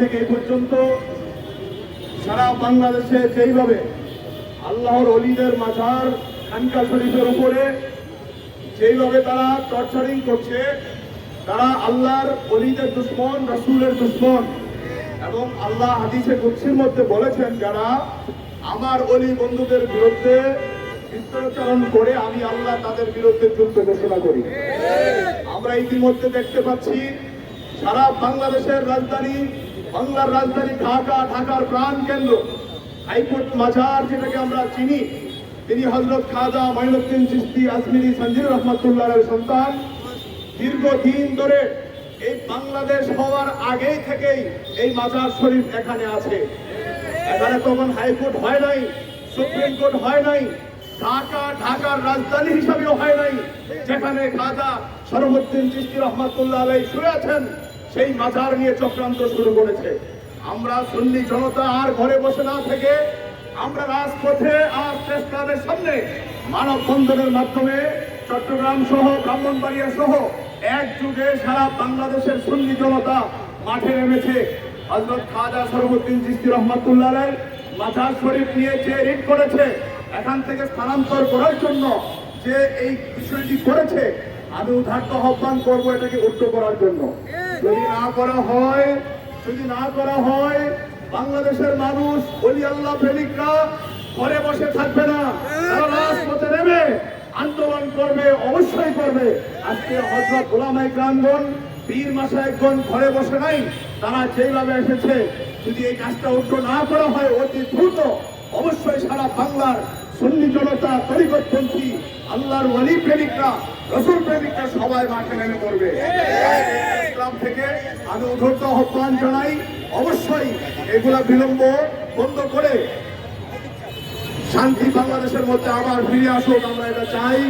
থেকে এই পর্যন্ত সারা বাংলাদেশে যেইভাবে আল্লাহর ওলিদের মাজার খানকা শরীফের উপরে যেইভাবে তারা টর্চারিং করছে, তারা আল্লাহর ওলিদের দুশ্মন, রাসূলের দুশ্মন। এবং আল্লাহ হাদিসে কুদসির মধ্যে বলেছেন, যারা আমার ওলি বন্ধুদের বিরুদ্ধে বিস্তারোচ্চারণ করে আমি আল্লাহ তাদের বিরুদ্ধে যুদ্ধ ঘোষণা করি। আমরা ইতিমধ্যে দেখতে পাচ্ছি সারা বাংলাদেশের রাজধানী, বাংলার রাজধানী ঢাকা, ঢাকার প্রাণ কেন্দ্র হাইকোর্ট মাজার যেটাকে আমরা চিনি, তিনি হযরত খাজা মাইনুদ্দিন চিশতি আজমিরি সঞ্জির রহমাতুল্লাহের সন্তান। দীর্ঘদিন ধরে এই বাংলাদেশ হওয়ার আগেই থেকেই এই মাজার শরীফ এখানে আছে। এখানে তখন হাইকোর্ট হয় নাই, সুপ্রিম কোর্ট হয় নাই, ঢাকা ঢাকার রাজধানী হিসাবেও হয় নাই। যেখানে খাজা শরফুদ্দীন চিশতি রহমাতুল্লাহ আলাইহি শুয়ে আছেন, সেই মাজার নিয়ে চক্রান্ত শুরু করেছে। আমরা সুন্নি জনতা আর ঘরে বসে না থেকে আমরা রাজপথে আর প্রেস ক্লাবের সামনে মানববন্ধনের মাধ্যমে চট্টগ্রাম সহ ব্রাহ্মণবাড়িয়া সহ এক যুগে সারা বাংলাদেশের সুন্নি জনতা মাঠে নেমেছে। হযরত খাজা শরফুদ্দীন চিশতি রহমাতুল্লাহ আলাইহি মাজার শরীফ নিয়ে যে রিট করেছে, এখান থেকে স্থানান্তর করার জন্য যে এই বিষয়টি করেছে, আমি উদাত্ত আহ্বান করবো এটাকে উল্টো করার জন্য। যদি না করা হয় বাংলাদেশের মানুষ, ওলি আল্লাহ প্রেমিকরা ঘরে বসে থাকবে না, তারা রাজপথে নেমে আন্দোলন করবে, অবশ্যই করবে। আজকে হযরত উলামায়ে কেরামগণ, পীর মাশায়েখগণ ঘরে বসে নাই, তারা যেভাবে এসেছে, যদি এই কাজটা উল্টো না করা হয় অতি দ্রুত অবশ্যই সারা বাংলার সুন্নি জনতা, তরিকতপন্থী, আল্লাহর ওলি প্রেমিকরা, রাসূল প্রেমিকরা সবাই মাঠে নেমে পড়বে। ইসলাম থেকে আমি উদ্ধত আহ্বান জানাই, অবশ্যই এগুলা বিলম্ব বন্ধ করে শান্তি বাংলাদেশের মধ্যে আবার ফিরে আসুক, আমরা এটা চাই।